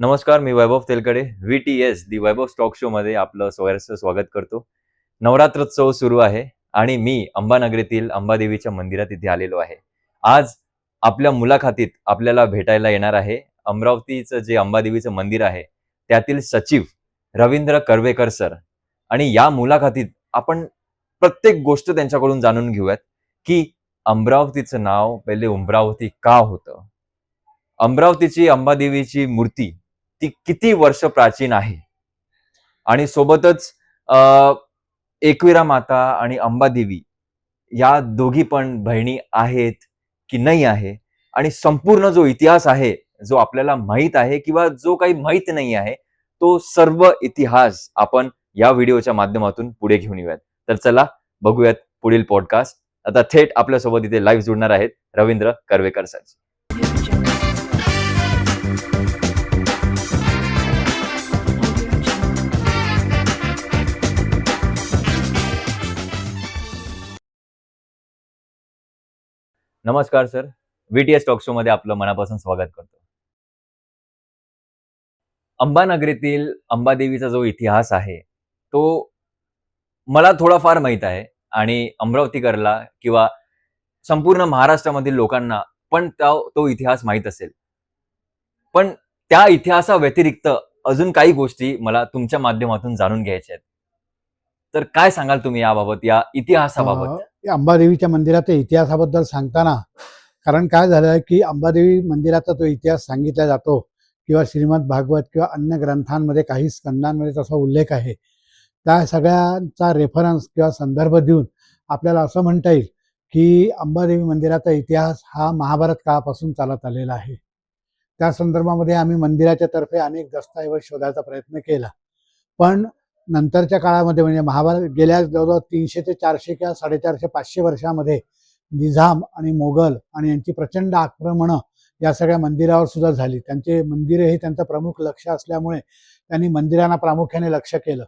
नमस्कार, मी वैभव तेलकडे. VTS दी वैभव stock show मध्ये आपलं सहर्ष स्वागत करतो. नवरात्रोत्सव सुरू आहे आणि मी अंबानगरीतील अंबादेवीच्या मंदिरात इथे आलेलो आहे. आज आपल्या मुलाखतीत आपल्याला भेटायला येणार आहे अमरावतीचं जे अंबादेवीचं मंदिर आहे त्यातील सचिव रवींद्र कर्वेकर सर. आणि या मुलाखतीत आपण प्रत्येक गोष्ट त्यांच्याकडून जाणून घेऊयात की अमरावतीचं नाव पहिले उमरावती का होतं, अमरावतीची अंबादेवीची मूर्ती ती किती वर्ष प्राचीन आहे, आणि सोबतच एकविरा माता आणि अंबादेवी या दोघी पण बहिणी आहेत की नाही आहे, आणि संपूर्ण जो इतिहास आहे जो आपल्याला माहित आहे किंवा जो काही माहित नाही आहे तो सर्व इतिहास आपण या व्हिडिओच्या माध्यमातून पुढे घेऊन येऊयात. तर चला बघूयात पुढील पॉडकास्ट. आता थेट आपल्यासोबत इथे लाईव्ह जुळणार आहेत रवींद्र कर्वेकर सर. नमस्कार सर, VTS टॉक शो मध्ये आपलं मनापासून स्वागत करतो. अंबानगरीतील अंबादेवीचा जो इतिहास आहे तो मला थोडाफार माहित आहे, आणि अमरावतीकरला किंवा संपूर्ण महाराष्ट्रामधील लोकांना पण तो इतिहास माहित असेल. पण त्या इतिहासा व्यतिरिक्त अजून काही गोष्टी मला तुमच्या माध्यमातून जाणून घ्यायच्या आहेत. तर काय सांगाल तुम्ही याबाबत, या इतिहासाबाबत? अंबादेवीच्या मंदिराच्या इतिहासाबद्दल सांगताना, कारण काय झालं आहे की अंबादेवी मंदिराचा जो इतिहास सांगितला जातो किंवा श्रीमद भागवत किंवा अन्य ग्रंथांमध्ये काही स्कंदांमध्ये तसा उल्लेख आहे, त्या सगळ्यांचा रेफरन्स किंवा संदर्भ देऊन आपल्याला असं म्हणता येईल की अंबादेवी मंदिराचा इतिहास हा महाभारत काळापासून चालत आलेला आहे. त्या संदर्भामध्ये आम्ही मंदिराच्या तर्फे अनेक दस्तऐवज शोधायचा प्रयत्न केला, पण नंतरच्या काळामध्ये म्हणजे महाभारत गेल्या जवळजवळ 300 ते 400 किंवा 450-500 वर्षामध्ये निझाम आणि मोगल आणि यांची प्रचंड आक्रमणं या सगळ्या मंदिरावर सुद्धा झाली. त्यांचे मंदिरे हे त्यांचं प्रमुख लक्ष असल्यामुळे त्यांनी मंदिरांना प्रामुख्याने लक्ष केलं,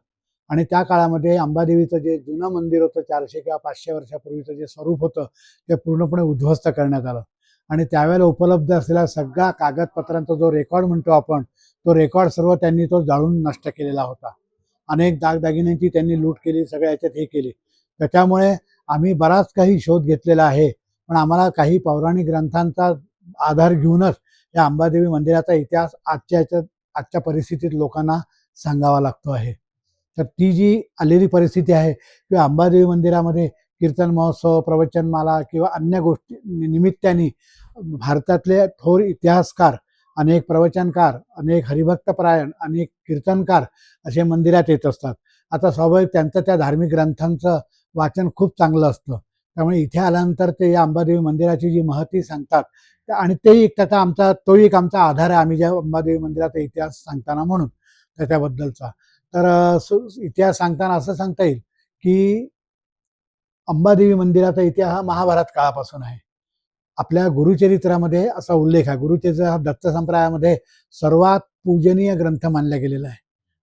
आणि त्या काळामध्ये अंबादेवीचं जे जुनं मंदिर होतं 400 किंवा 500 वर्षापूर्वीचं जे स्वरूप होतं ते पूर्णपणे उद्ध्वस्त करण्यात आलं. आणि त्यावेळेला उपलब्ध असलेला सगळा कागदपत्रांचा जो रेकॉर्ड म्हणतो आपण, तो रेकॉर्ड सर्व त्यांनी तो जाळून नष्ट केलेला होता. अनेक दागदागिन्यांची त्यांनी लूट केली, सगळ्या याच्यात हे केली. त्याच्यामुळे आम्ही बराच काही शोध घेतलेला आहे, पण आम्हाला काही पौराणिक ग्रंथांचा आधार घेऊनच या अंबादेवी मंदिराचा इतिहास आजच्या परिस्थितीत लोकांना सांगावा लागतो आहे. तर ती जी आलेली परिस्थिती आहे किंवा अंबादेवी मंदिरामध्ये कीर्तन महोत्सव, प्रवचनमाला किंवा अन्य गोष्टी निमित्ताने भारतातले थोर इतिहासकार, अनेक प्रवचनकार, अनेक हरिभक्तपरायण, अनेक कीर्तनकार असे मंदिरात येत असतात. आता स्वाभाविक त्यांचं त्या धार्मिक ग्रंथांचं वाचन खूप चांगलं असतं, त्यामुळे इथे आल्यानंतर ते या अंबादेवी मंदिराची जी महती सांगतात, आणि तेही तोही एक आमचा आधार आहे आम्ही ज्या अंबादेवी मंदिराचा इतिहास सांगताना म्हणून त्याच्याबद्दलचा. तर इतिहास सांगताना असं सांगता येईल की अंबादेवी मंदिराचा इतिहास हा महाभारत काळापासून आहे. आपल्या गुरुचरित्रामध्ये असा उल्लेख आहे. गुरुचरित्र हा दत्त संप्रदायामध्ये सर्वात पूजनीय ग्रंथ मानला गेलेला आहे.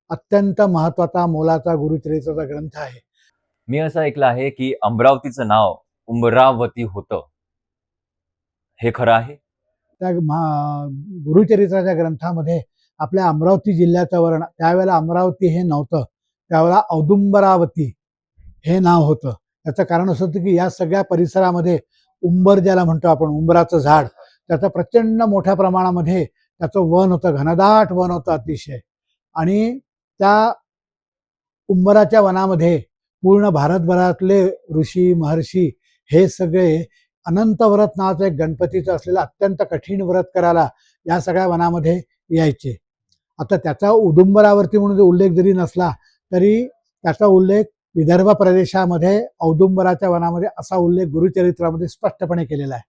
अत्यंत महत्वाचा मोलाचा गुरुचरित्राचा ग्रंथ आहे. मी असं ऐकलं आहे की अमरावतीचं नाव उमरावती होतं, हे खरं आहे? त्या गुरुचरित्राच्या ग्रंथामध्ये आपल्या अमरावती जिल्ह्याचं वर्णन, त्यावेळेला अमरावती हे नव्हतं, त्यावेळेला औदुंबरावती हे नाव होतं. त्याचं कारण असं होतं की या सगळ्या परिसरामध्ये उंबर ज्याला म्हणतो आपण, उंबराचं झाड, त्याचं प्रचंड मोठ्या प्रमाणामध्ये त्याचं वन होतं, घनदाट वन होतं अतिशय. आणि त्या उंबराच्या वनामध्ये पूर्ण भारतभरातले ऋषी महर्षी हे सगळे अनंत व्रत नावाचं एक गणपतीचं असलेलं अत्यंत कठीण व्रत करायला या सगळ्या वनामध्ये यायचे. आता त्याचा औदुंबरावती म्हणून उल्लेख जरी नसला तरी त्याचा उल्लेख विदर्भ प्रदेशामध्ये औदुंबराच्या वनामध्ये असा उल्लेख गुरुचरित्रामध्ये स्पष्टपणे केलेला आहे.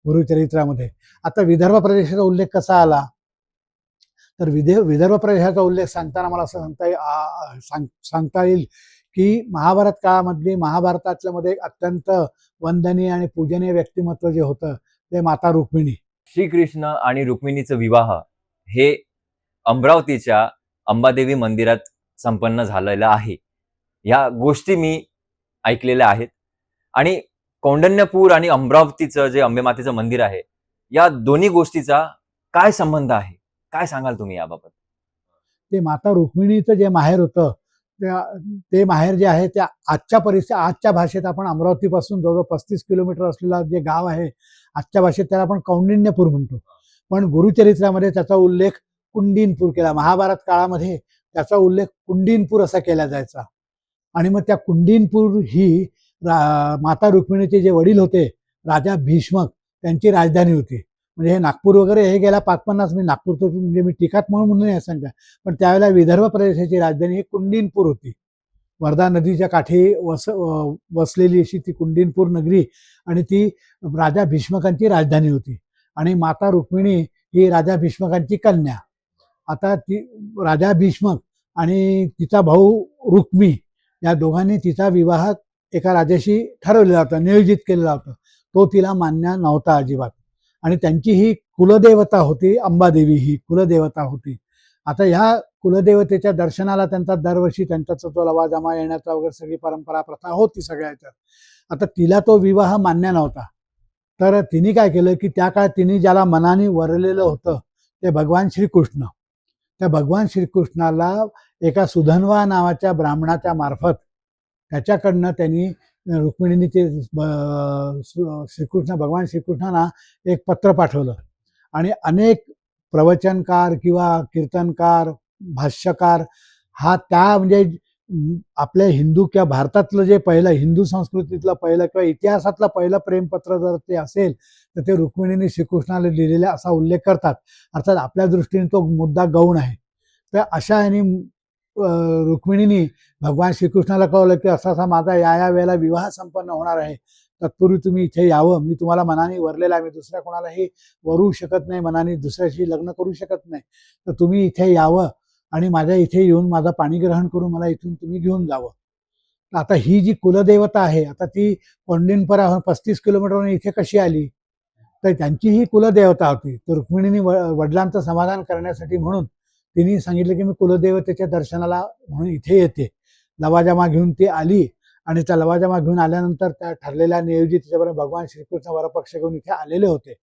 गुरुचरित्रामध्ये आता विदर्भ प्रदेशाचा उल्लेख कसा आला, तर विदर्भ प्रदेशाचा उल्लेख सांगताना मला असं सांगता येईल की महाभारत काळामधली महाभारतातल्या मध्ये एक अत्यंत वंदनीय आणि पूजनीय व्यक्तिमत्व जे होतं ते माता रुक्मिणी. श्रीकृष्ण आणि रुक्मिणीचं विवाह हे अमरावतीच्या अंबादेवी मंदिरात संपन्न झालेलं आहे. या गोष्टी मी ऐकलेल्या आहेत. आणि कौंडण्यपूर आणि अमरावतीचं जे अंबेमातेचं मंदिर आहे, या दोन्ही गोष्टीचा काय संबंध आहे? काय सांगाल तुम्ही याबाबत? ते माता रुक्मिणीचं जे माहेर होतं ते माहेर जे आहे त्या आजच्या भाषेत आपण अमरावतीपासून जवळजवळ 35 किलोमीटर असलेला जे गाव आहे, आजच्या भाषेत त्याला आपण कौंडिण्यपूर म्हणतो. पण गुरुचरित्रामध्ये त्याचा उल्लेख कुंडीनपूर केला. महाभारत काळामध्ये त्याचा उल्लेख कुंडीनपूर असा केला जायचा. आणि मग त्या कुंडीनपूर ही माता रुक्मिणीचे जे वडील होते राजा भीष्मक, त्यांची राजधानी होती. म्हणजे हे नागपूर वगैरे हे गेला 550 मी नागपूरचं म्हणजे मी टीकात म्हणून हे सांगता. पण त्यावेळेला विदर्भ प्रदेशाची राजधानी ही कुंडीनपूर होती. वर्धा नदीच्या काठी वसलेली अशी ती कुंडीनपूर नगरी आणि ती राजा भीष्मकांची राजधानी होती. आणि माता रुक्मिणी ही राजा भीष्मकांची कन्या. आता ती राजा भीष्मक आणि तिचा भाऊ रुक्मी या दोघांनी तिचा विवाह एका राजाशी ठरवलेला होता, नियोजित केलेला होता. तो तिला मान्य नव्हता अजिबात. आणि त्यांची ही कुलदेवता होती अंबादेवी, ही कुलदेवता होती. आता ह्या कुलदेवतेच्या दर्शनाला त्यांचा दरवर्षी त्यांचा तो लवाजमा येण्याचा वगैरे सगळी परंपरा प्रथा होती सगळ्या ह्याच्यात. आता तिला तो विवाह मान्य नव्हता. तर तिने काय केलं की त्या काळात तिने ज्याला मनाने वरलेलं होतं ते भगवान श्रीकृष्ण, त्या भगवान श्रीकृष्णाला एका सुधन्वा नावाच्या ब्राह्मणाच्या मार्फत त्याच्याकडनं त्यांनी रुक्मिणीने ते भगवान श्रीकृष्णांना एक पत्र पाठवलं. आणि अनेक प्रवचनकार किंवा कीर्तनकार, भाष्यकार हा त्या म्हणजे आपल्या हिंदू किंवा भारतातलं जे पहिलं हिंदू संस्कृतीतलं पहिलं किंवा इतिहासातलं पहिलं प्रेमपत्र जर ते असेल तर ते रुक्मिणीने श्रीकृष्णाला लिहिलेलं असा उल्लेख करतात. अर्थात आपल्या दृष्टीने तो मुद्दा गौण आहे. तर अशा ह्यानी रुक्मिणीने भगवान श्रीकृष्णाला कळवलं की असा असा माझा या वेळेला विवाह संपन्न होणार आहे, तत्पूर्वी तुम्ही इथे यावं. मी तुम्हाला मनाने वरलेला आहे, मी दुसऱ्या कोणालाही वरू शकत नाही, मनाने दुसऱ्याशी लग्न करू शकत नाही. तर तुम्ही इथे यावं आणि माझ्या इथे येऊन माझं पाणी ग्रहण करून मला इथून तुम्ही घेऊन जावं. आता ही जी कुलदेवता आहे, आता ती कोंडिनपुरा 35 किलोमीटरवरून इथे कशी आली, तर त्यांची ही कुलदेवता होती. तर रुक्मिणीने वडिलांचं समाधान करण्यासाठी म्हणून तिने सांगितलं की मी कुलदेवतेच्या दर्शनाला म्हणून इथे येते. लवाजमा घेऊन ती आली आणि त्या लवाजमा घेऊन आल्यानंतर त्या ठरलेल्या नियोजित त्याच्याबरोबर भगवान श्रीकृष्ण वरपक्ष घेऊन इथे आलेले होते.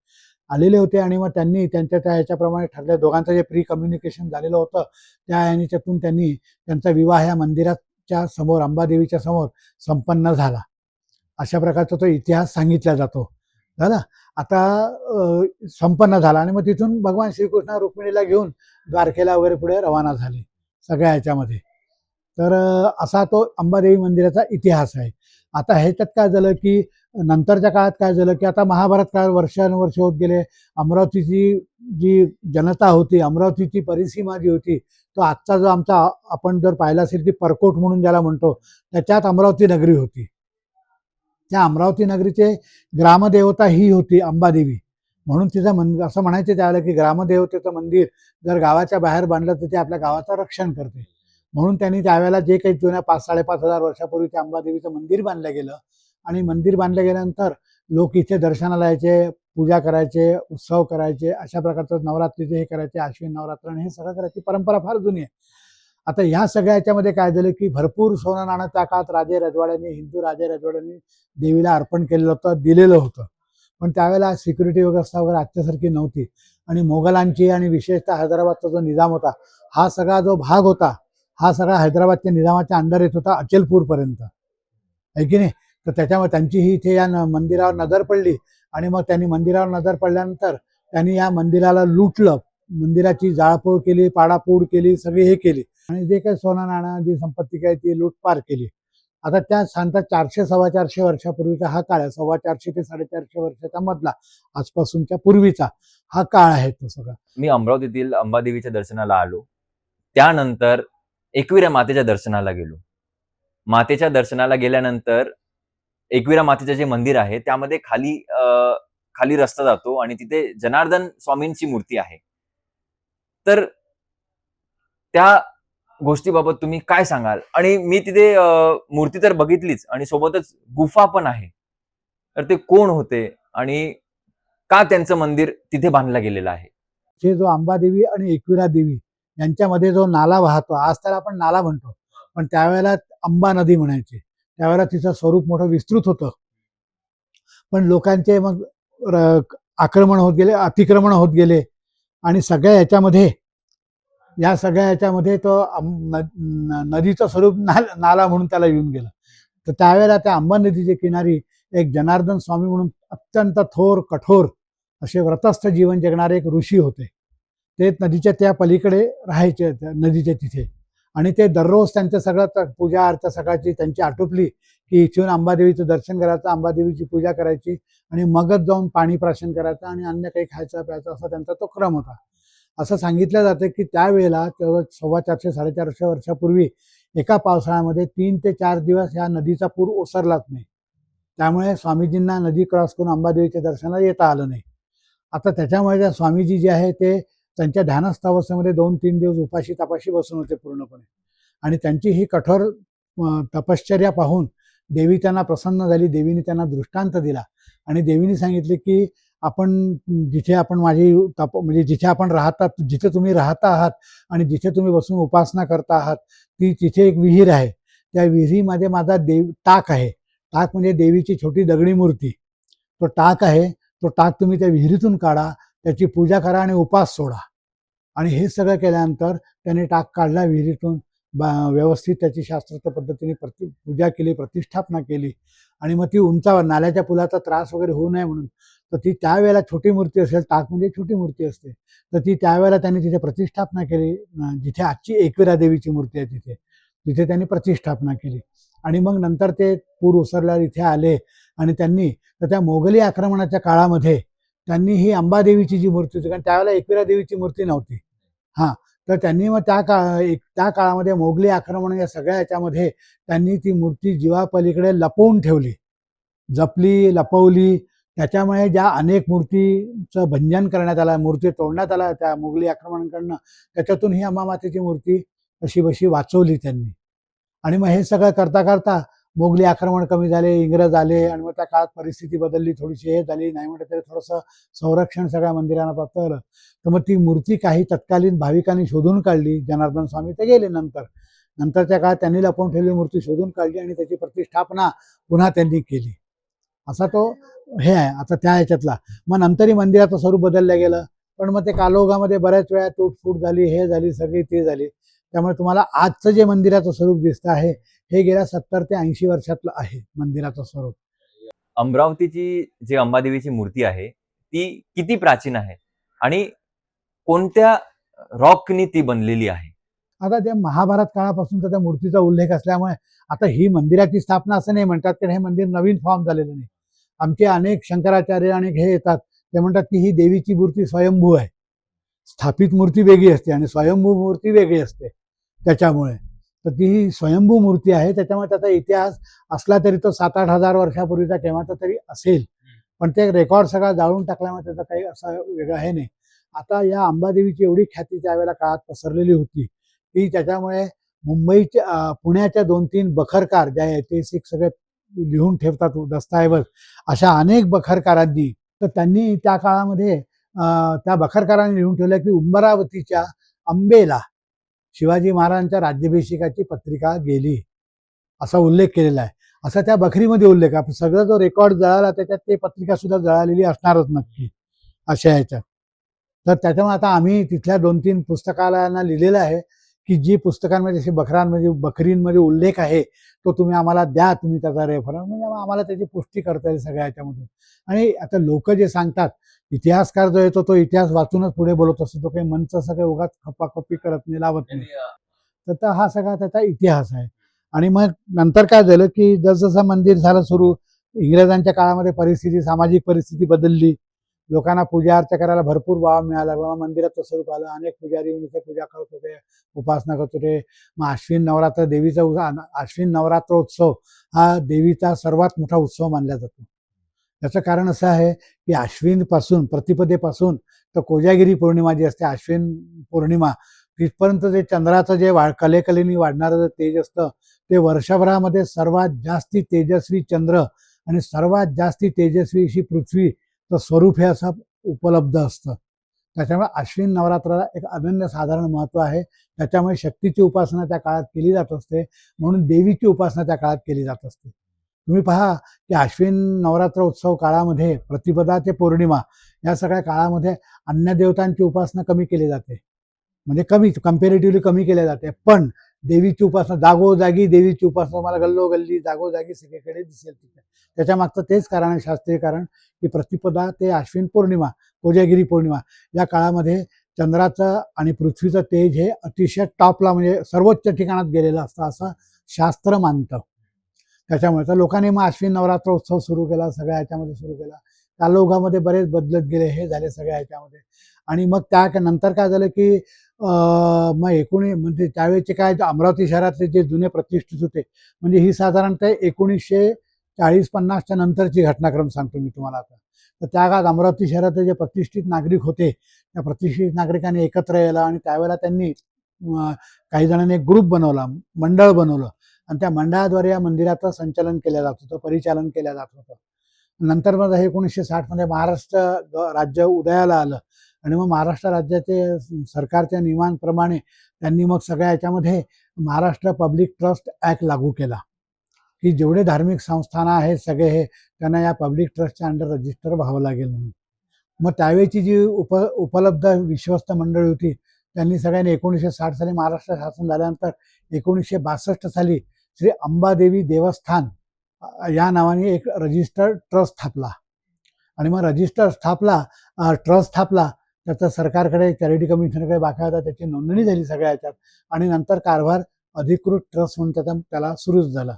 आणि मग त्यांनी त्यांच्या त्या ह्याच्याप्रमाणे ठरल्या, दोघांचं जे प्री कम्युनिकेशन झालेलं होतं त्या ह्याच्यातून त्यांनी त्यांचा विवाह या मंदिराच्या समोर अंबादेवीच्या समोर संपन्न झाला. अशा प्रकारचा तो इतिहास सांगितला जातो. झाला आता संपन्न झाला आणि मग तिथून भगवान श्रीकृष्ण रुक्मिणीला घेऊन द्वारकेला वगैरे पुढे रवाना झाले सगळ्या ह्याच्यामध्ये. तर असा तो अंबादेवी मंदिराचा इतिहास आहे. आता ह्याच्यात काय झालं की नंतरच्या काळात काय झालं की आता महाभारत काळ वर्षानुवर्ष होत गेले. अमरावतीची जी जनता होती, अमरावतीची परिसीमा जी होती, तो आजचा जो आमचा आपण जर पाहिला असेल की परकोट म्हणून ज्याला म्हणतो त्याच्यात अमरावती नगरी होती. त्या अमरावती नगरीचे ग्रामदेवता ही होती अंबादेवी. म्हणून तिचं असं म्हणायचं त्यावेळेला की ग्रामदेवतेचं मंदिर जर गावाच्या बाहेर बांधलं तर ते आपल्या गावाचं रक्षण करते. म्हणून त्यांनी त्यावेळेला जे काही जुन्या 5,000-5,500 वर्षापूर्वी त्या अंबादेवीचं मंदिर बांधलं गेलं. आणि मंदिर बांधलं गेल्यानंतर लोक इथे दर्शनाला यायचे, पूजा करायचे, उत्सव करायचे, अशा प्रकारचं नवरात्रीचे हे करायचे, आश्विन नवरात्र आणि हे सगळं करायची परंपरा फार जुनी आहे. आता ह्या सगळ्या याच्यामध्ये काय झालं की भरपूर सोनं नाणं त्या काळात हिंदू राजे रजवाड्यांनी देवीला अर्पण केलेलं होतं, दिलेलं होतं. पण त्यावेळेला सिक्युरिटी व्यवस्था वगैरे आजच्यासारखी नव्हती. आणि मोगलांची आणि विशेषतः हैदराबादचा जो निजाम होता, हा सगळा जो भाग होता हा सगळा हैदराबादच्या निजामाच्या अंडर येत होता अचलपूरपर्यंत, आहे की नाही. तर त्याच्यामुळे त्यांची ही इथे या मंदिरावर नजर पडली. आणि मग त्यांनी मंदिरावर नजर पडल्यानंतर त्यांनी या मंदिराला लुटलं, मंदिराची जाळपोळ केली, पाडापूड केली, सगळी हे केली आणि जे काही सोनं नाणं जी संपत्ती काय ती लूटपार केली. आता त्या सांगतात 400-450 वर्षापूर्वीचा हा काळ आहे. 450 ते 450 वर्षाच्या मधला आजपासूनच्या पूर्वीचा हा काळ आहे तो सगळा. मी अमरावतीतील अंबादेवीच्या दर्शनाला आलो. त्यानंतर एकविरा मातेच्या दर्शनाला गेलो. मातेच्या दर्शनाला गेल्यानंतर एकविरा मातेचं जे मंदिर आहे त्यामध्ये खाली रस्ता जातो आणि तिथे जनार्दन स्वामींची मूर्ती आहे. तर त्या गोष्टीबाबत तुम्ही काय सांगाल? आणि मी तिथे मूर्ती तर बघितलीच आणि सोबतच गुफा पण आहे. तर ते कोण होते आणि का त्यांचं मंदिर तिथे बांधलं गेलेलं आहे? हे जो अंबादेवी आणि एकविरा देवी यांच्यामध्ये जो नाला वाहतो, आज त्याला आपण नाला म्हणतो, पण त्यावेळेला अंबा नदी म्हणायची. त्यावेळेला तिचं स्वरूप मोठं विस्तृत होतं. पण लोकांचे मग आक्रमण होत गेले, अतिक्रमण होत गेले आणि सगळ्या याच्यामध्ये या सगळ्या याच्यामध्ये तो नदीचं स्वरूप नाला म्हणून त्याला येऊन गेलं. तर त्यावेळेला त्या अंबा नदीच्या किनारी एक जनार्दन स्वामी म्हणून अत्यंत थोर कठोर असे व्रतस्थ जीवन जगणारे एक ऋषी होते. ते नदीच्या त्या पलीकडे राहायचे नदीच्या तिथे. आणि ते दररोज त्यांचं सगळं पूजा अर्चा सकाळची त्यांची आटोपली की इथून अंबादेवीचं दर्शन करायचं, अंबादेवीची पूजा करायची आणि मगच जाऊन पाणी प्राशन करायचं आणि अन्य काही खायचं प्यायचं असा त्यांचा तो क्रम होता. असं सांगितलं जातं की त्यावेळेला 450-450 वर्षापूर्वी एका पावसाळ्यामध्ये 3 ते 4 दिवस ह्या नदीचा पूर ओसरलाच नाही. त्यामुळे स्वामीजींना नदी क्रॉस करून अंबादेवीच्या दर्शनाला येता आलं नाही. आता त्याच्यामुळे त्या स्वामीजी जे आहे ते त्यांच्या ध्यानस्थ अवस्थेमध्ये 2-3 दिवस उपाशी तापाशी बसून होते पूर्णपणे. आणि त्यांची ही कठोर तपश्चर्या पाहून देवी त्यांना प्रसन्न झाली. देवीने त्यांना दृष्टांत दिला आणि देवीने सांगितले की आपण जिथे आपण म्हणजे जिथे आपण राहतात, जिथे तुम्ही राहता आहात आणि जिथे तुम्ही बसून उपासना करता आहात तिथे एक विहीर आहे. त्या विहिरीमध्ये माझा टाक आहे. टाक म्हणजे देवीची छोटी दगडी मूर्ती. तो टाक आहे. तो टाक तुम्ही त्या विहिरीतून काढा, त्याची पूजा करा आणि उपास सोडा. आणि हे सगळं केल्यानंतर त्याने टाक काढला विहिरीतून, व्यवस्थित त्याची शास्त्रोक्त पद्धतीने पूजा केली, प्रतिष्ठापना केली आणि मग ती उंचावर नाल्याच्या पुलाचा त्रास वगैरे होऊ नये म्हणून तर ती त्यावेळेला छोटी मूर्ती असेल, टाक म्हणजे छोटी मूर्ती असते, तर ती त्यावेळेला त्यांनी तिथे प्रतिष्ठापना केली. जिथे आजची एकविरा देवीची मूर्ती आहे तिथे त्यांनी प्रतिष्ठापना केली. आणि मग नंतर ते पूर ओसरल्यावर इथे आले आणि त्यांनी तर त्या मोगली आक्रमणाच्या काळामध्ये त्यांनी ही अंबादेवीची जी मूर्ती होती, कारण त्यावेळेला एकविरा देवीची मूर्ती नव्हती. तर त्यांनी मग त्या काळामध्ये मोगली आक्रमण या सगळ्या याच्यामध्ये त्यांनी ती मूर्ती जीवापलीकडे लपवून ठेवली, जपली, लपवली. त्याच्यामुळे ज्या अनेक मूर्तीचं भंजन करण्यात आलं, मूर्ती तोडण्यात आला त्या मोगली आक्रमणाकडनं, त्याच्यातून ही अंबामातेची मूर्ती कशी बशी वाचवली त्यांनी. आणि मग हे सगळं करता करता मोगली आक्रमण कमी झाले, इंग्रज आले आणि मग त्या काळात परिस्थिती बदलली, थोडीशी हे झाली, नाही म्हटलं तरी थोडंसं संरक्षण सगळ्या मंदिरांना प्राप्त झालं. तर मग ती मूर्ती काही तत्कालीन भाविकांनी शोधून काढली. जनार्दन स्वामी ते गेले नंतरच्या काळात त्यांनी लपवून ठेवलेली मूर्ती शोधून काढली आणि त्याची प्रतिष्ठापना पुन्हा त्यांनी केली. असा तो हे आहे आता त्या ह्याच्यातला. मग नंतरही मंदिराचं स्वरूप बदललं गेलं, पण मग ते कालोगामध्ये बऱ्याच वेळा तुटफूट झाली, हे झाली, सगळी ती झाली. त्यामुळे तुम्हाला आजचं जे मंदिराचं स्वरूप दिसतं आहे हे गेल्या 70 ते 80 वर्षातलं आहे मंदिराचं स्वरूप. अमरावतीची जी अंबादेवीची मूर्ती आहे ती किती प्राचीन आहे आणि कोणत्या रॉकनी ती बनलेली आहे? आता त्या महाभारत काळापासून त्या मूर्तीचा उल्लेख असल्यामुळे आता ही मंदिराची स्थापना असं नाही म्हणतात, कारण हे मंदिर नवीन फॉर्म झालेलं नाही. आमचे अनेक शंकराचार्य आणि हे येतात ते म्हणतात की ही देवीची मूर्ती स्वयंभू आहे. स्थापित मूर्ती वेगळी असते आणि स्वयंभू मूर्ती वेगळी असते. त्याच्यामुळे तर ती ही स्वयंभू मूर्ती आहे. त्याच्यामुळे त्याचा इतिहास असला तरी तो 7-8 हजार वर्षापूर्वीचा केव्हाचा तरी असेल, पण ते रेकॉर्ड सगळा जाळून टाकल्यामुळे त्याचा काही असा वेगळा हे नाही. आता या अंबादेवीची एवढी ख्याती त्यावेळेला काळात पसरलेली होती की त्याच्यामुळे मुंबईच्या पुण्याच्या 2-3 बखरकार ज्या ऐतिहासिक सगळे लिहून ठेवतात दस्तऐवज, अशा अनेक बखरकारांनी तर त्यांनी त्या काळामध्ये त्या बखरकारांनी लिहून ठेवलं की उंबरावतीच्या अंबेला शिवाजी महाराजांच्या राज्याभिषेकाची पत्रिका गेली असा उल्लेख केलेला आहे. असा त्या बखरीमध्ये उल्लेख आहे. सगळं जो रेकॉर्ड जळाला त्याच्यात ते पत्रिका सुद्धा जळालेली असणारच नक्की अशा ह्याच्यात. तर त्याच्यामुळे आता आम्ही तिथल्या 2-3 पुस्तकालयांना लिहिलेलं आहे की जी पुस्तकांमध्ये जसे बखरींमध्ये उल्लेख आहे तो तुम्ही आम्हाला द्या, तुम्ही त्याचा रेफरन्स, म्हणजे आम्हाला त्याची पुष्टी करता येईल सगळ्या ह्याच्यामधून. आणि आता लोक जे सांगतात, इतिहासकार जो येतो तो इतिहास वाचूनच पुढे बोलत असतो, तो काही मनचं सगळं उगाच खपाखपी करत नाही, लावत नाही. तर हा सगळा त्याचा इतिहास आहे. आणि मग नंतर काय झालं की जसजसं मंदिर झालं सुरू, इंग्रजांच्या काळामध्ये सामाजिक परिस्थिती बदलली, लोकांना पूजा अर्चा करायला भरपूर वाव मिळाला, मंदिराचं स्वरूप आलं, अनेक पुजारी इथे पूजा करत होते, उपासना करत होते. मग अश्विन नवरात्रोत्सव हा देवीचा सर्वात मोठा उत्सव मानला जातो. त्याचं कारण असं आहे की प्रतिपदेपासून तर कोजागिरी पौर्णिमा जी असते, अश्विन पौर्णिमा, तिथपर्यंत जे चंद्राचं जे कलेकलेने वाढणारं जे तेज असतं ते वर्षभरामध्ये सर्वात जास्ती तेजस्वी चंद्र आणि सर्वात जास्ती तेजस्वी अशी पृथ्वी स्वरूप हे असं उपलब्ध असतं. त्याच्यामुळे अश्विन नवरात्राला एक अनन्यसाधारण महत्त्व आहे. त्याच्यामुळे शक्तीची उपासना त्या काळात केली जात असते, म्हणून देवीची उपासना त्या काळात केली जात असते. तुम्ही पहा की अश्विन नवरात्र उत्सव काळामध्ये प्रतिपदा ते पौर्णिमा या सगळ्या काळामध्ये अन्य देवतांची उपासना कमी केली जाते, म्हणजे कमी कम्पॅरेटिव्हली कमी केल्या जाते. पण देवीची उपासना जागोजागी, देवीची उपासना मला गल्लोगल्ली जागोजागी सगळीकडे दिसेल तिथे. त्याच्या मागचं तेच कारण आहे, शास्त्रीय कारण, की प्रतिपदा ते अश्विन पौर्णिमा, कोजागिरी पौर्णिमा या काळामध्ये चंद्राचं आणि पृथ्वीचं तेज हे अतिशय टॉपला, म्हणजे सर्वोच्च ठिकाणात गेलेलं असतं असं शास्त्र मानतं. त्याच्यामुळे तर लोकांनी मग अश्विन नवरात्र उत्सव सुरू केला, सगळ्या ह्याच्यामध्ये सुरू केला. कालोगामध्ये बरेच बदलत गेले, हे झाले सगळ्या ह्याच्यामध्ये. आणि मग त्या नंतर काय झालं की मग म्हणजे त्यावेळेचे काय अमरावती शहरातले जे जुने प्रतिष्ठित होते, म्हणजे ही साधारणतः 1940-50च्या नंतरची घटनाक्रम सांगतो मी तुम्हाला आता. तर त्या काळात अमरावती शहरातले जे प्रतिष्ठित नागरिक होते, त्या प्रतिष्ठित नागरिकांनी एकत्र यायला आणि त्यावेळेला त्यांनी काही जणांनी एक ग्रुप बनवला, मंडळ बनवलं, आणि त्या मंडळाद्वारे या मंदिराचं संचालन केलं जात होतं, परिचालन केलं जात होतं. नंतर मग 1960मध्ये महाराष्ट्र राज्य उदयाला आलं, आणि मग महाराष्ट्र राज्याचे सरकारच्या नियमांप्रमाणे त्यांनी मग सगळ्या याच्यामध्ये महाराष्ट्र पब्लिक ट्रस्ट ॲक्ट लागू केला, की जेवढे धार्मिक संस्थानं आहेत सगळे हे त्यांना या पब्लिक ट्रस्टच्या अंडर रजिस्टर व्हावं लागेल म्हणून. मग त्यावेळेची जी उपलब्ध विश्वस्त मंडळी होती, त्यांनी सगळ्यांनी 1960 साली महाराष्ट्र शासन झाल्यानंतर 1962 साली श्री अंबादेवी देवस्थान या नावाने एक रजिस्टर्ड ट्रस्ट स्थापला. आणि मग रजिस्टर ट्रस्ट स्थापला, त्याचा सरकारकडे चॅरिटी कमिशनकडे बाकी होता, त्याची नोंदणी झाली सगळ्या ह्याच्यात, आणि नंतर कारभार अधिकृत ट्रस्ट म्हणून त्याला सुरूच झाला.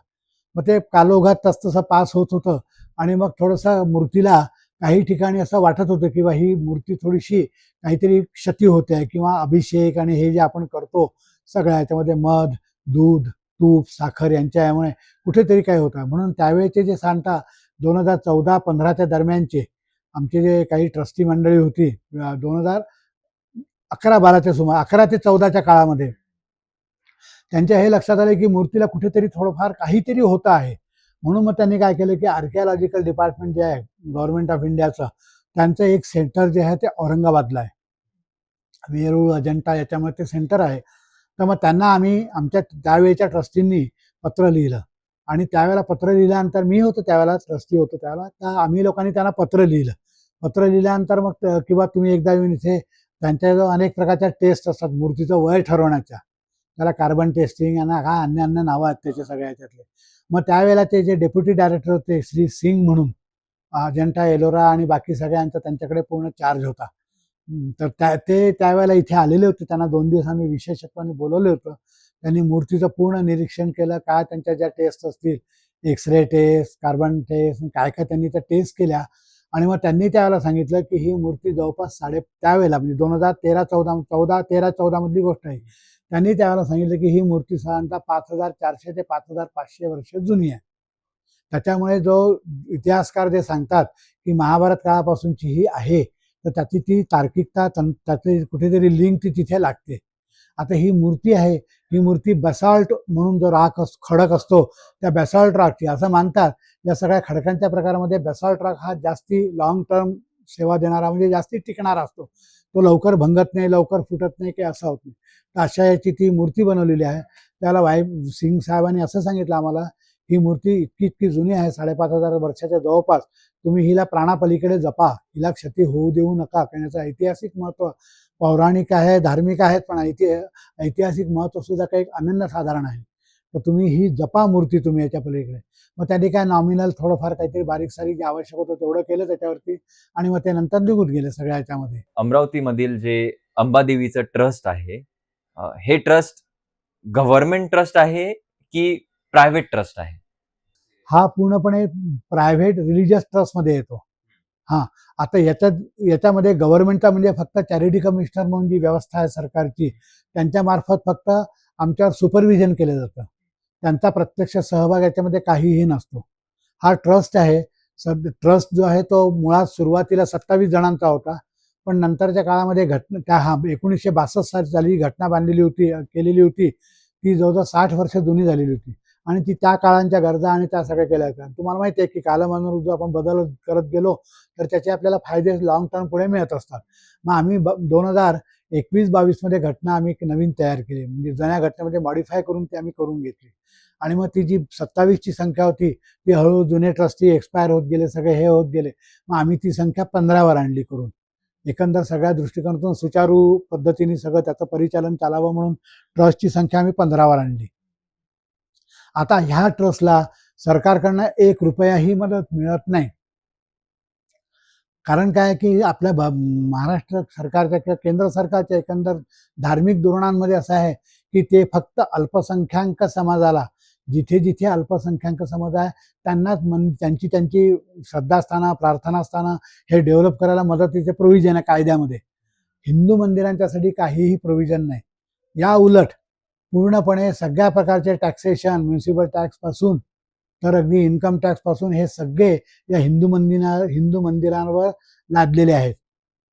मग ते कालोघात तसतसं पास होत होतं, आणि मग थोडंसं मूर्तीला काही ठिकाणी असं वाटत होतं की बा ही मूर्ती थोडीशी काहीतरी क्षती होते आहे, किंवा अभिषेक आणि हे जे आपण करतो सगळ्या ह्याच्यामध्ये मध, दूध, तूप, साखर यांच्यामुळे कुठेतरी काय होतं. म्हणून त्यावेळेचे जे सांगता 2014-15च्या दरम्यानचे आमचे जे काही ट्रस्टी मंडळी होती, 2011-12च्या सुमार 11 ते 14च्या काळामध्ये त्यांच्या हे लक्षात आलं की मूर्तीला कुठेतरी थोडंफार काहीतरी होतं आहे. म्हणून मग त्यांनी काय केलं की आर्किओलॉजिकल डिपार्टमेंट जे आहे गव्हर्नमेंट ऑफ इंडियाचं, त्यांचं एक सेंटर जे आहे ते औरंगाबादला आहे, वेरूळ, अजंठा याच्यामध्ये ते सेंटर आहे. तर मग त्यांना आम्ही आमच्या त्यावेळेच्या ट्रस्टींनी पत्र लिहिलं, आणि त्यावेळेला पत्र लिहिल्यानंतर मी होतो त्यावेळेला, ट्रस्टी होतो त्यावेळेला, तर आम्ही लोकांनी त्यांना पत्र लिहिलं. पत्र लिहिल्यानंतर मग किंवा तुम्ही एकदा येऊन इथे, त्यांच्या अनेक प्रकारच्या टेस्ट असतात मूर्तीचं वय ठरवण्याच्या, त्याला कार्बन टेस्टिंग आणि काय अन्य अन्य नावं आहेत त्याचे सगळ्या ह्याच्यातले. मग त्यावेळेला ते जे डेप्युटी डायरेक्टर होते श्री सिंग म्हणून, अजंठा, एलोरा आणि बाकी सगळ्यांचा त्यांच्याकडे पूर्ण चार्ज होता. तर ते त्यावेळेला इथे आलेले होते, त्यांना 2 दिवस आम्ही विशेषत्वाने बोलवलं होतं. त्यांनी मूर्तीचं पूर्ण निरीक्षण केलं, काय त्यांच्या ज्या टेस्ट असतील, एक्सरे टेस्ट, कार्बन टेस्ट, काय काय त्यांनी त्या टेस्ट केल्या. आणि मग त्यांनी त्यावेळेला सांगितलं की ही मूर्ती जवळपास त्यावेळेला म्हणजे 2013-14 मधली गोष्ट आहे. त्यांनी त्यावेळेला सांगितलं की ही मूर्ती साधारणतः 5400 ते 5500 वर्ष जुनी आहे. त्याच्यामुळे जो इतिहासकार जे सांगतात की महाभारत काळापासूनची ही आहे, तर त्याची ती तार्किकता, त्याची कुठेतरी लिंक ती तिथे लागते. आता ही मूर्ती आहे, ही मूर्ती बॅसॉल्ट म्हणून जो खडक असतो, त्या बॅसॉल्ट रॉकची असं मानतात. या सगळ्या खडकांच्या प्रकारामध्ये बॅसॉल्ट रॉक हा जास्ती लॉंग टर्म सेवा देणारा, म्हणजे जास्ती टिकणारा असतो. तो लवकर भंगत नाही, लवकर फुटत नाही, की असा होत नाही. तर अशा याची ती मूर्ती बनवलेली आहे. त्याला सिंग साहेबांनी असं सांगितलं आम्हाला, ही मूर्ती इतकी इतकी जुनी आहे, 5500 वर्षाच्या जवळपास, तुम्ही हिला प्राणापलीकडे जपा, हिला क्षती होऊ देऊ नका, कारण याचं ऐतिहासिक महत्त्व पौराणिक आहे, धार्मिक आहेत, पण ऐतिहासिक महत्त्व सुद्धा काही अनन्यसाधारण आहे. तर तुम्ही ही जपा मूर्ती तुम्ही याच्या पलीकडे. मग त्यांनी काय नॉमिनल थोडंफार काहीतरी बारीक सारीक जे आवश्यक होतं तेवढं केलं त्याच्यावरती, आणि मग ते नंतर निघून गेले सगळ्या याच्यामध्ये. अमरावतीमधील जे अंबादेवीचं ट्रस्ट आहे, हे ट्रस्ट गव्हर्नमेंट ट्रस्ट आहे की प्रायव्हेट ट्रस्ट आहे? हा पूर्णपणे प्रायव्हेट रिलिजियस ट्रस्टमध्ये येतो. हां, आता याच्यामध्ये गव्हर्नमेंटचा म्हणजे फक्त चॅरिटी कमिशनर म्हणून जी व्यवस्था आहे सरकारची, त्यांच्यामार्फत फक्त आमच्यावर सुपरविजन केलं जातं. त्यांचा प्रत्यक्ष सहभाग याच्यामध्ये काहीही नसतो. हा ट्रस्ट आहे. ट्रस्ट जो आहे तो मुळात सुरुवातीला 27 जणांचा होता, पण नंतरच्या काळामध्ये 1962 साली घटना केलेली होती, ती जवळजवळ 60 वर्ष जुनी झालेली होती, आणि ती त्या काळांच्या गरजा आणि त्या सगळ्या केल्या होत्या. तुम्हाला माहिती आहे की कालानुरूप जो आपण बदल करत गेलो, तर त्याचे आपल्याला फायदे लॉंग टर्म पुढे मिळत असतात. मग आम्ही 2021-22 मध्ये घटना आम्ही नवीन तयार केली, म्हणजे जुन्या घटनेमध्ये मॉडिफाय करून ती आम्ही करून घेतली. आणि मग ती जी 27ची संख्या होती ती हळूहळू जुने ट्रस्टी एक्सपायर होत गेले, सगळे हे होत गेले. मग आम्ही ती संख्या 15वर आणली करून. एकंदर सगळ्या दृष्टिकोनातून सुचारू पद्धतीने सगळं त्याचं परिचालन चालावं म्हणून ट्रस्टची संख्या आम्ही 15वर आणली. आता ह्या ट्रस्टला सरकारकडनं 1 रुपयाही मदत मिळत नाही. कारण काय की आपल्या महाराष्ट्र सरकारच्या किंवा केंद्र सरकारच्या एकंदर धार्मिक धोरणांमध्ये असं आहे की ते फक्त अल्पसंख्याक समाजाला, जिथे जिथे अल्पसंख्याक समाज आहे त्यांनाच त्यांची त्यांची श्रद्धास्थानं, प्रार्थनास्थानं हे डेव्हलप करायला मदतीचे प्रोव्हिजन आहे कायद्यामध्ये. हिंदू मंदिरांच्यासाठी काहीही प्रोव्हिजन नाही. या उलट पूर्णपणे सगळ्या प्रकारचे टॅक्सेशन, म्युनिसिपल टॅक्सपासून तर अगदी इन्कम टॅक्सपासून हे सगळे या हिंदू मंदिरांवर लादलेले आहेत.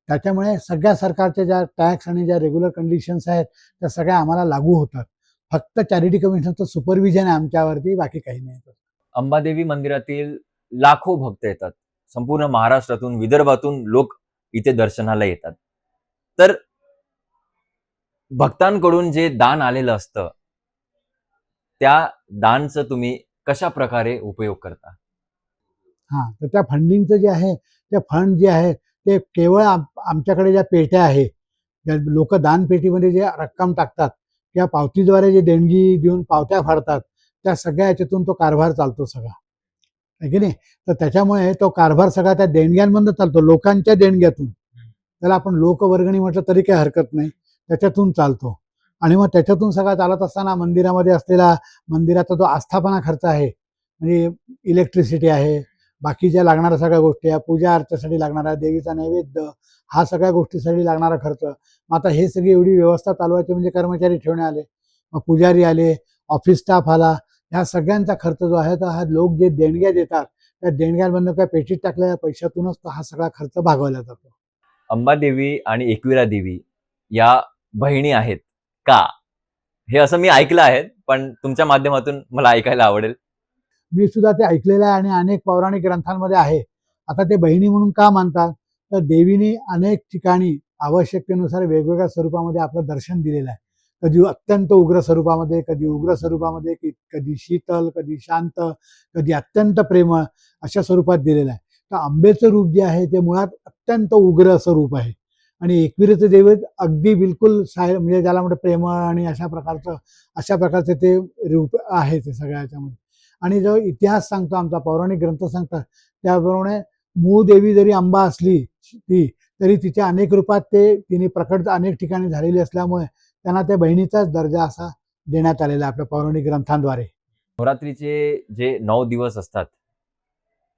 त्याच्यामुळे सगळ्या सरकारच्या ज्या टॅक्स आणि ज्या रेग्युलर कंडिशन्स आहेत त्या सगळ्या आम्हाला लागू होतात. फक्त चॅरिटी कमिशनचं सुपरविजन आहे आमच्यावरती, बाकी काही नाही. अंबादेवी मंदिरातील लाखो भक्त येतात. संपूर्ण महाराष्ट्रातून, विदर्भातून लोक इथे दर्शनाला येतात. तर भक्तांकडून जे दान आलेलं असतं त्या दानचं तुम्ही कशा प्रकारे उपयोग करता? तर त्या फंडिंगचं जे आहे ते फंड जे आहे ते केवळ आमच्याकडे ज्या पेट्या आहे, त्या लोक दानपेटीमध्ये जे रक्कम टाकतात किंवा पावतीद्वारे जे देणगी देऊन पावत्या फाडतात, त्या सगळ्या याच्यातून तो कारभार चालतो सगळा, आहे की नाही. तर त्याच्यामुळे तो कारभार सगळा त्या देणग्यांमधून चालतो, लोकांच्या देणग्यातून. त्याला आपण लोकवर्गणी म्हटलं तरी काही हरकत नाही, त्याच्यातून चालतो. आणि मग त्याच्यातून सगळा चालत असताना मंदिरामध्ये असलेला मंदिराचा जो आस्थापना खर्च आहे, म्हणजे इलेक्ट्रिसिटी आहे, बाकीच्या लागणाऱ्या सगळ्या गोष्टी आहे, पूजा अर्चेसाठी लागणारा, देवीचा नैवेद्य, हा सगळ्या गोष्टीसाठी लागणारा खर्च. मग आता हे सगळी एवढी व्यवस्था चालवायची म्हणजे कर्मचारी ठेवणे आले, मग पुजारी आले, ऑफिस स्टाफ आला, ह्या सगळ्यांचा खर्च जो आहे तर हा लोक जे देणग्या देतात त्या देणग्यांमधून काय पेटीत टाकलेल्या पैशातूनच तो हा सगळा खर्च भागवला जातो. अंबादेवी आणि एकविरा देवी या बहिणी आहेत का? हे असं मी ऐकलं आहे, पण तुमच्या माध्यमातून मला ऐकायला आवडेल. मी सुद्धा ते ऐकलेलं आहे आणि अनेक पौराणिक ग्रंथांमध्ये आहे. आता ते बहिणी म्हणून का मानतात, तर देवीने अनेक ठिकाणी आवश्यकतेनुसार वेगवेगळ्या स्वरूपामध्ये आपलं दर्शन दिलेलं आहे. कधी अत्यंत उग्र स्वरूपामध्ये, कधी उग्र स्वरूपामध्ये, कधी शीतल, कधी शांत, कधी अत्यंत प्रेमळ, अशा स्वरूपात दिलेलं आहे. तर आंबेचं रूप जे आहे ते मुळात अत्यंत उग्र स्वरूप आहे आणि एकविरेचं दैवत अगदी बिलकुल म्हणजे ज्याला म्हणतं प्रेमळ आणि अशा प्रकारचे ते रूप आहे ते सगळ्या याच्यामध्ये. आणि जो इतिहास सांगतो आमचा, पौराणिक ग्रंथ सांगतात त्याप्रमाणे मूळ देवी जरी अंबा असली ती, तरी तिच्या अनेक रूपात तिने प्रकट अनेक ठिकाणी झालेली असल्यामुळे त्यांना त्या बहिणीचाच दर्जा असा देण्यात आलेला आहे आपल्या पौराणिक ग्रंथांद्वारे. नवरात्रीचे जे 9 दिवस असतात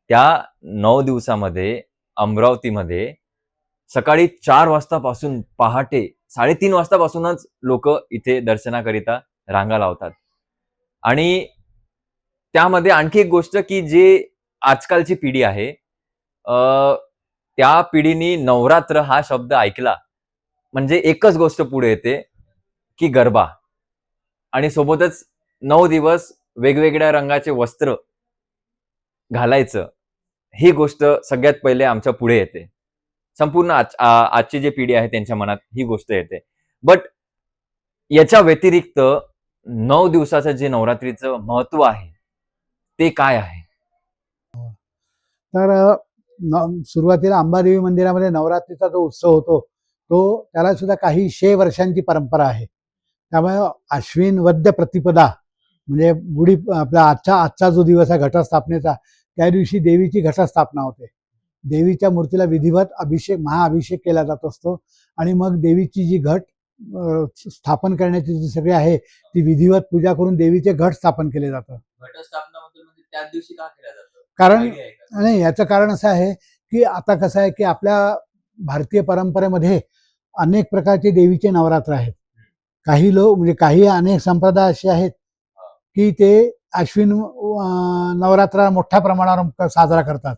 त्या 9 दिवसामध्ये अमरावतीमध्ये सकाळी 4 वाजतापासून पहाटे 3:30 वाजतापासूनच लोक इथे दर्शनाकरिता रांगा लावतात. आणि त्यामध्ये आणखी एक गोष्ट की जे आजकालची पिढी आहे, त्या पिढीने नवरात्र हा शब्द ऐकला म्हणजे एकच गोष्ट पुढे येते की गरबा, आणि सोबतच 9 दिवस वेगवेगळ्या रंगाचे वस्त्र घालायचं, ही गोष्ट सगळ्यात पहिले आमच्या पुढे येते. संपूर्ण आजची जी पिढी आहे त्यांच्या मनात ही गोष्ट येते. बट याच्या व्यतिरिक्त 9 दिवसाचं जे नवरात्रीचं महत्व आहे ते काय आहे? तर सुरुवातीला अंबादेवी मंदिरामध्ये नवरात्रीचा जो उत्सव होतो त्याला सुद्धा काही 100 वर्षांची परंपरा आहे. त्यामुळे आश्विन वद्य प्रतिपदा म्हणजे आपला आजचा जो दिवस आहे घटस्थापनेचा, त्या दिवशी देवीची घटस्थापना होते. देवीच्या मूर्तीला विधिवत महाअभिषेक केला जात असतो आणि मग देवीची जी घट स्थापन करण्याची जी सगळी आहे ती विधिवत पूजा करून देवीचे घट स्थापन केले जातं. घटस्थापना म्हणजे त्याच दिवशी का केलं जातं? कारण नाही, याचं कारण असं आहे की आता कसं आहे की आपल्या भारतीय परंपरेमध्ये अनेक प्रकारचे देवीचे नवरात्र आहेत. काही लोक म्हणजे काही अनेक संप्रदाय असे आहेत की ते अश्विन नवरात्र मोठ्या प्रमाणावर साजरा करतात.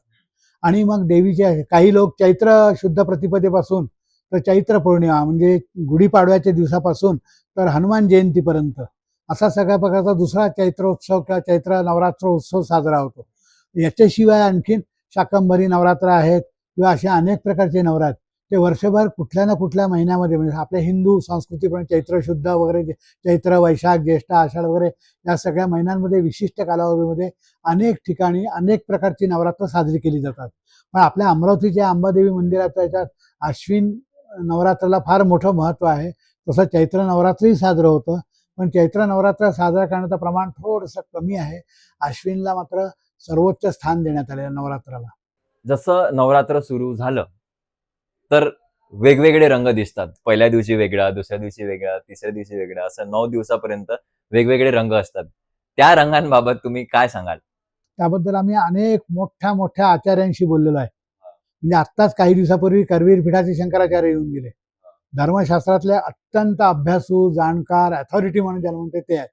आणि मग देवीचे काही लोक चैत्र शुद्ध प्रतिपदेपासून तर चैत्र पौर्णिमा म्हणजे गुढीपाडव्याच्या दिवसापासून तर हनुमान जयंतीपर्यंत असा सगळ्या प्रकारचा दुसरा चैत्रोत्सव किंवा चैत्र नवरात्र उत्सव साजरा होतो. याच्याशिवाय आणखीन शाकंभरी नवरात्र आहेत किंवा असे अनेक प्रकारचे नवरात्र. ते वर्षभर कुठल्या ना कुठल्या महिन्यामध्ये म्हणजे आपल्या हिंदू संस्कृतीप्रमाणे चैत्र शुद्ध वगैरे चैत्र वैशाख ज्येष्ठ आषाढ वगैरे या सगळ्या महिन्यांमध्ये विशिष्ट कालावधीमध्ये अनेक ठिकाणी अनेक प्रकारची नवरात्र साजरी केली जातात. पण आपल्या अमरावतीच्या अंबादेवी मंदिराच्या याच्यात अश्विन नवरात्राला फार मोठं महत्त्व आहे. तसं चैत्र नवरात्रही साजरं होतं, पण चैत्र नवरात्र साजरा करण्याचं प्रमाण थोडंसं कमी आहे. अश्विनला मात्र सर्वोच्च स्थान देण्यात आले नवरात्राला. जसं नवरात्र सुरू झालं तर वेगवेगळे रंग दिसतात. पहिल्या दिवशी वेगळा, दुसऱ्या दिवशी वेगळा, तिसऱ्या दिवशी वेगळा, असं 9 दिवसापर्यंत वेगवेगळे रंग असतात. त्या रंगांबाबत तुम्ही काय सांगाल? त्याबद्दल आम्ही अनेक मोठ्या मोठ्या आचार्यांशी बोललेलो आहे. म्हणजे आत्ताच काही दिवसापूर्वी करवीर पीठाचे शंकराचार्य येऊन गेले. धर्मशास्त्रातले अत्यंत अभ्यासू, जाणकार, अथॉरिटी म्हणून ज्याला म्हणते ते आहेत.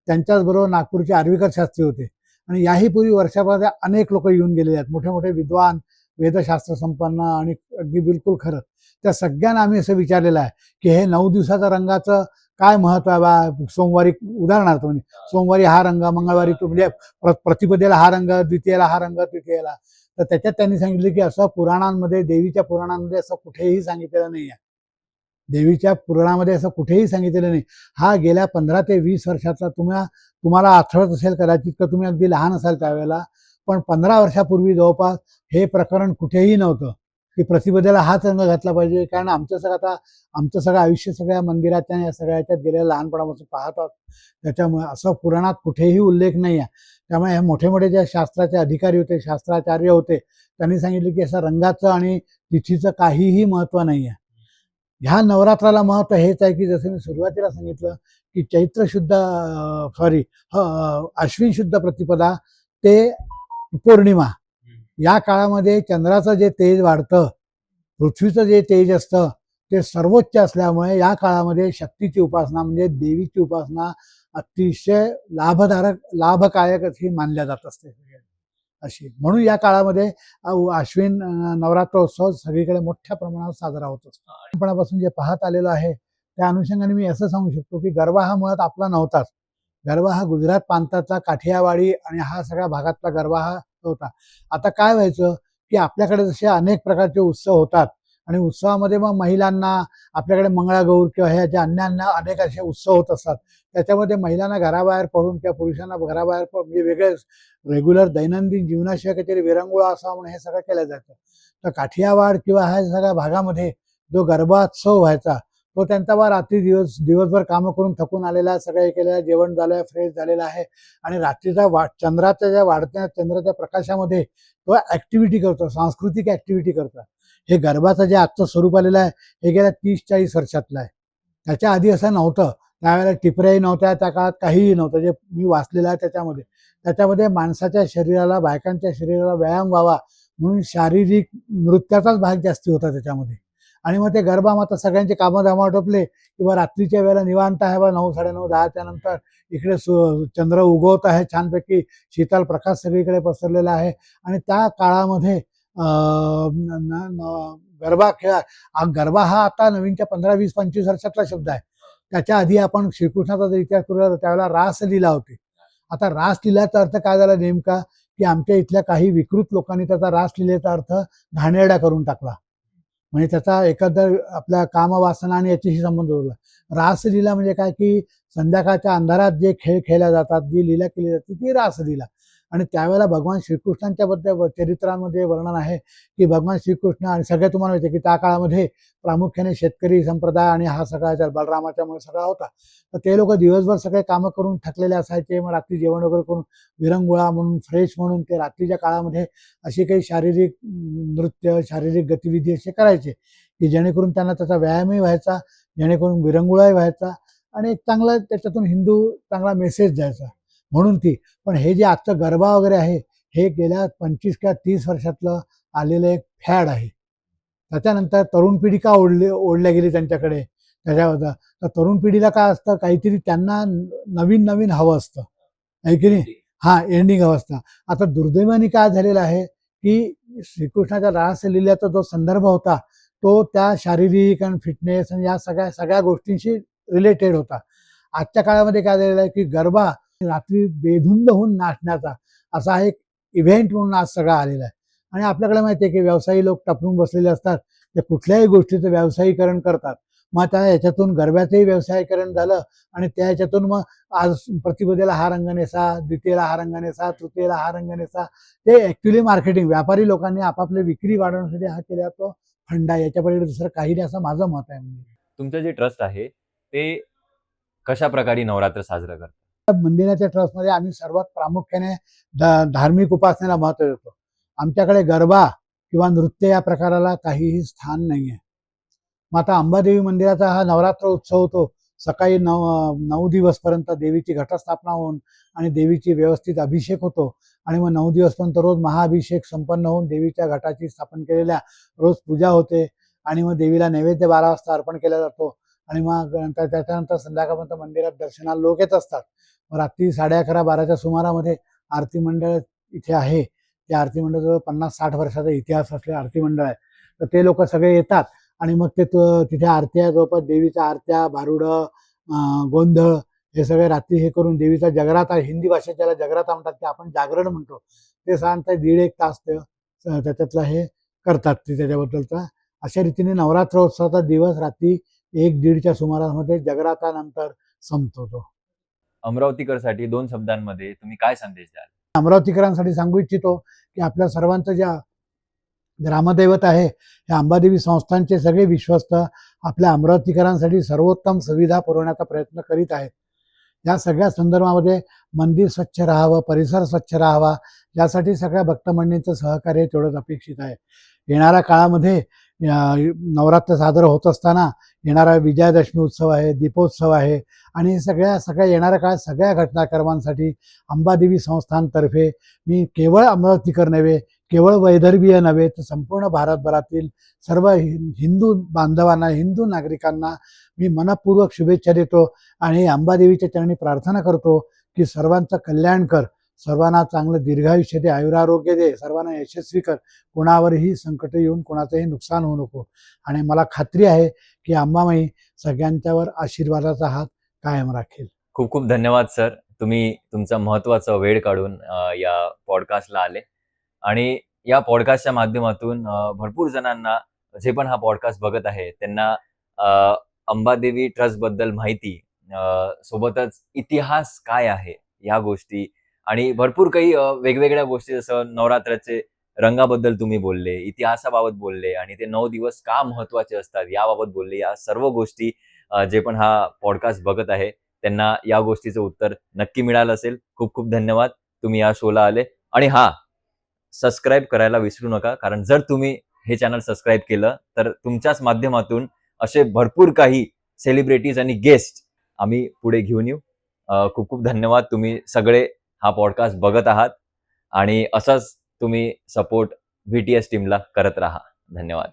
त्यांच्याचबरोबर नागपूरचे आर्वीकर शास्त्री होते आणि याही पूर्वी वर्षामध्ये अनेक लोक येऊन गेलेले आहेत, मोठे मोठे विद्वान, वेदशास्त्र संपन्न आणि अगदी बिलकुल खरं. त्या सगळ्यांना आम्ही असं विचारलेलं आहे की हे 9 दिवसाचं रंगाचं काय महत्व आहे बा. सोमवारी उदाहरणार्थ म्हणजे सोमवारी हा रंग, मंगळवारी तो म्हणजे प्रतिपदेला हा रंग, द्वितीयेला हा रंग, तृतीयेला. तर त्याच्यात त्यांनी सांगितलं की असं पुराणांमध्ये, देवीच्या पुराणांमध्ये असं कुठेही सांगितलेलं नाही आहे. देवीच्या पुराणामध्ये असं कुठेही सांगितलेलं नाही. हा गेल्या 15 ते 20 वर्षाचा तुम्हाला आठवत असेल कदाचित, तर तुम्ही अगदी लहान असाल त्यावेळेला, पण 15 वर्षापूर्वी जवळपास हे प्रकरण कुठेही नव्हतं की प्रतिपदेला हाच रंग घातला पाहिजे. कारण आमचं सगळं आयुष्य सगळ्या मंदिराच्या या सगळ्या ह्याच्यात गेलेल्या लहानपणापासून पाहत आहोत. त्याच्यामुळे असं पुराणात कुठेही उल्लेख नाही आहे. त्यामुळे हे मोठे मोठे जे शास्त्राचे अधिकारी होते, शास्त्राचार्य होते, त्यांनी सांगितले की असं रंगाचं आणि तिथीचं काहीही महत्त्व नाही आहे. ह्या नवरात्राला महत्त्व हेच आहे की जसं मी सुरुवातीला सांगितलं की चैत्र शुद्ध अश्विन शुद्ध प्रतिपदा ते पौर्णिमा या काळामध्ये चंद्राचं जे तेज वाढतं, पृथ्वीचं जे तेज असतं ते सर्वोच्च असल्यामुळे या काळामध्ये शक्तीची उपासना म्हणजे देवीची उपासना अतिशय लाभकारक अशी मानल्या जात असते अशी. म्हणून या काळामध्ये अश्विन नवरात्रोत्सव सगळीकडे मोठ्या प्रमाणात साजरा होत असतो. लहानपणापासून जे पाहत आलेलो आहे त्या अनुषंगाने मी असं सांगू शकतो की गरबा हा मुळात आपला नव्हताच. गरबा हा गुजरात प्रांतातला, काठियावाडी आणि हा सगळ्या भागातला गरबा हा होता. आता काय व्हायचं की आपल्याकडे जसे अनेक प्रकारचे उत्सव होतात आणि उत्सवामध्ये मग महिलांना आपल्याकडे मंगळागौर किंवा हे जे अन्य अनेक असे उत्सव होत असतात, त्याच्यामध्ये महिलांना घराबाहेर पडून किंवा पुरुषांना घराबाहेर म्हणजे वेगळे रेग्युलर दैनंदिन जीवनाशिवाय काहीतरी विरंगुळा असावा म्हणून हे सगळं केलं जातं. तर काठियावाड किंवा ह्या सगळ्या भागामध्ये जो गरबात्सव व्हायचा तो त्यांचा बा रात्री दिवसभर कामं करून थकून आलेला, सगळं केलेलं, जेवण झालं, फ्रेश झालेला आहे आणि रात्रीचा चंद्राच्या ज्या वाढत्या चंद्राच्या प्रकाशामध्ये तो ऍक्टिव्हिटी करतो, सांस्कृतिक ऍक्टिव्हिटी करतो. हे गरबाचं जे आजचं स्वरूप आलेलं आहे हे गेल्या 30-40 वर्षातलं आहे. त्याच्या आधी असं नव्हतं. त्यावेळेला टिपऱ्याही नव्हत्या, त्या काळात काहीही नव्हतं. जे मी वाचलेलं आहे त्याच्यामध्ये माणसाच्या शरीराला, बायकांच्या शरीराला व्यायाम व्हावा म्हणून शारीरिक नृत्याचाच भाग जास्ती होता त्याच्यामध्ये. आणि मग ते गरबा मात्र सगळ्यांचे कामं धामं टोपले किंवा रात्रीच्या वेळेला निवांत आहे बा 9, 9:30, 10च्या नंतर इकडे चंद्र उगवत आहे छानपैकी, शीतल प्रकाश सगळीकडे पसरलेला आहे आणि त्या काळामध्ये गरबा हा आता नवीनच्या 15, 20, 25 वर्षातला शब्द आहे. त्याच्या आधी आपण श्रीकृष्णाचा जर इतिहास करू त्यावेळेला रासलीला होती. आता रासलीलाचा अर्थ काय झाला नेमका की आमच्या इथल्या काही विकृत लोकांनी त्याचा रासलीलेचा अर्थ घाणेरडा करून टाकला. म्हणजे त्याचा एकंदर आपल्या कामवासना आणि याच्याशी संबंध जोडला. रासलीला म्हणजे काय की संध्याकाळच्या अंधारात जे खेळ खेळल्या जातात, जी लीला केली जाते ती रासलीला. आणि त्यावेळेला भगवान श्रीकृष्णांच्या बद्दल चरित्रांमध्ये वर्णन आहे की भगवान श्रीकृष्ण आणि सगळे तुम्हाला माहिती की त्या काळामध्ये प्रामुख्याने शेतकरी संप्रदाय आणि हा सगळा बलरामाच्यामुळे सगळा होता. तर ते लोक दिवसभर सगळे कामं करून थकलेले असायचे. मग रात्री जेवण वगैरे करून विरंगुळा म्हणून, फ्रेश म्हणून ते रात्रीच्या काळामध्ये अशी काही शारीरिक नृत्य, शारीरिक गतिविधी असे करायचे की जेणेकरून त्यांना त्याचा व्यायामही व्हायचा, जेणेकरून विरंगुळाही व्हायचा आणि एक चांगला त्याच्यातून हिंदू चांगला मेसेज द्यायचा म्हणून ती. पण हे जे आजचं गरबा वगैरे आहे हे गेल्या 25 किंवा 30 वर्षातलं आलेलं एक फॅड आहे. त्याच्यानंतर तरुण पिढी का ओढल्या गेली त्यांच्याकडे त्याच्याबद्दल. तर तरुण पिढीला काय असतं, काहीतरी त्यांना नवीन हवं असतं, आहे की नाही? हा, एंडिंग हवं असतं. आता दुर्दैवाने काय झालेलं आहे की श्रीकृष्णाच्या रासलीलेचा जो संदर्भ होता तो त्या शारीरिक आणि फिटनेस आणि या सगळ्या गोष्टींशी रिलेटेड होता. आजच्या काळामध्ये काय झालेलं आहे की गरबा रात्री बेधुंद होऊन नाचण्याचा असा एक इव्हेंट म्हणून आज सगळा आलेला आहे. आणि आपल्याकडे माहिती आहे की व्यवसायी लोक टपरून बसलेले असतात, ते कुठल्याही गोष्टीचं व्यावसायीकरण करतात. मग आता याच्यातून गरब्याचंही व्यवसायीकरण झालं आणि त्या ह्याच्यातून मग आज प्रतिपदेला हा रंग नेसा, द्वितीयेला हा रंग नेसा, तृतीयेला हा रंग नेसा. ते ऍक्च्युली मार्केटिंग व्यापारी लोकांनी आपापली विक्री वाढवण्यासाठी हा केला तो फंडा. याच्या पलीकडे दुसरं काही नाही असं माझं मत आहे. तुमचं जे ट्रस्ट आहे ते कशा प्रकारे नवरात्र साजरं करतात? मंदिराच्या ट्रस्टमध्ये आम्ही सर्वात प्रामुख्याने धार्मिक उपासनेला महत्त्व देतो. आमच्याकडे गरबा किंवा नृत्य या प्रकाराला काहीही स्थान नाही आहे. मग आता अंबादेवी मंदिराचा हा नवरात्र उत्सव होतो. सकाळी 9 दिवसपर्यंत देवीची घटस्थापना होऊन आणि देवीची व्यवस्थित अभिषेक होतो आणि मग 9 दिवसपर्यंत रोज महाअभिषेक संपन्न होऊन देवीच्या घटाची स्थापन केलेल्या रोज पूजा होते आणि मग देवीला नैवेद्य 12 वाजता अर्पण केला जातो आणि मग त्याच्यानंतर संध्याकाळपर्यंत मंदिरात दर्शनाला लोक येत असतात. रात्री 11:30-12च्या सुमारामध्ये आरती मंडळ इथे आहे. त्या आरती मंडळाजवळ 50-60 वर्षाचा इतिहास असलेलं आरती मंडळ आहे. तर ते लोक सगळे येतात आणि मग ते तिथे आरत्या जवळपास देवीच्या आरत्या, भारुडं, गोंधळ हे सगळे रात्री हे करून देवीचा जगराता, हिंदी भाषेत ज्याला जगराता म्हणतात ते आपण जागरण म्हणतो, ते साधारणतः 1.5-1 तास ते त्याच्यातलं हे करतात ते त्याच्याबद्दलचा. अशा रीतीने नवरात्रोत्सवाचा दिवस रात्री 1-1:30च्या सुमारामध्ये जगरातानंतर संपतो तो. अमरावतीकरसाठी 2 शब्दांमध्ये तुम्ही काय संदेश द्याल? अमरावतीकरांसाठी सांगू इच्छितो की आपल्या सर्वांचं ज्या ग्रामदैवत आहे या अंबादेवी संस्थानचे सगळे विश्वस्त आपल्या अमरावतीकरांसाठी सर्वोत्तम सुविधा पुरवण्याचा प्रयत्न करीत आहेत. या सगळ्या संदर्भामध्ये मंदिर स्वच्छ राहावं, परिसर स्वच्छ राहावा यासाठी सगळ्या भक्तमंडळींचं सहकार्य तेवढंच अपेक्षित आहे. येणाऱ्या काळामध्ये नवरात्र साजरं होत असताना येणारा विजयादशमी उत्सव आहे, दीपोत्सव आहे आणि सगळ्या येणाऱ्या काळात सगळ्या घटनाक्रमांसाठी अंबादेवी संस्थानतर्फे मी केवळ अमरावतीकर नव्हे, केवळ वैदर्भीय नव्हे तर संपूर्ण भारतभरातील सर्व हिंदू बांधवांना, हिंदू नागरिकांना मी मनपूर्वक शुभेच्छा देतो आणि अंबादेवीच्या चरणी प्रार्थना करतो की सर्वांचं कल्याण कर, सर्वांना चांगलं दीर्घायुष्य दे, आयुरारोग्य दे, सर्वांना यशस्वी कर, कोणावरही संकट येऊन कोणाचंही नुकसान होऊ नको. आणि मला खात्री आहे की अंबामाई सगळ्यांच्यावर आशीर्वादाचा हात कायम राखेल. खूप खूप धन्यवाद सर. तुम्ही तुमचा महत्त्वाचा वेळ काढून या पॉडकास्टला आले आणि या पॉडकास्टच्या माध्यमातून भरपूर जणांना जे पण हा पॉडकास्ट बघत आहे त्यांना अंबादेवी ट्रस्टबद्दल माहिती, सोबतच इतिहास काय आहे या गोष्टी आणि भरपूर काही वेगवेगळ्या गोष्टी जसं नवरात्राचे रंगाबद्दल तुम्ही बोलले, इतिहासाबाबत बोलले आणि ते 9 दिवस का महत्त्वाचे असतात याबाबत बोलले. या सर्व गोष्टी जे पण हा पॉडकास्ट बघत आहे त्यांना या गोष्टीचं उत्तर नक्की मिळालं असेल. खूप खूप धन्यवाद. तुम्ही या शोला आले आणि हां, सबस्क्राईब करायला विसरू नका. कारण जर तुम्ही हे चॅनल सबस्क्राईब केलं तर तुमच्याच माध्यमातून असे भरपूर काही सेलिब्रिटीज आणि गेस्ट आम्ही पुढे घेऊन येऊ. खूप खूप धन्यवाद. तुम्ही सगळे हा पॉडकास्ट बघत आहात आणि असंच तुम्ही सपोर्ट VTS टीमला करत राहा. धन्यवाद.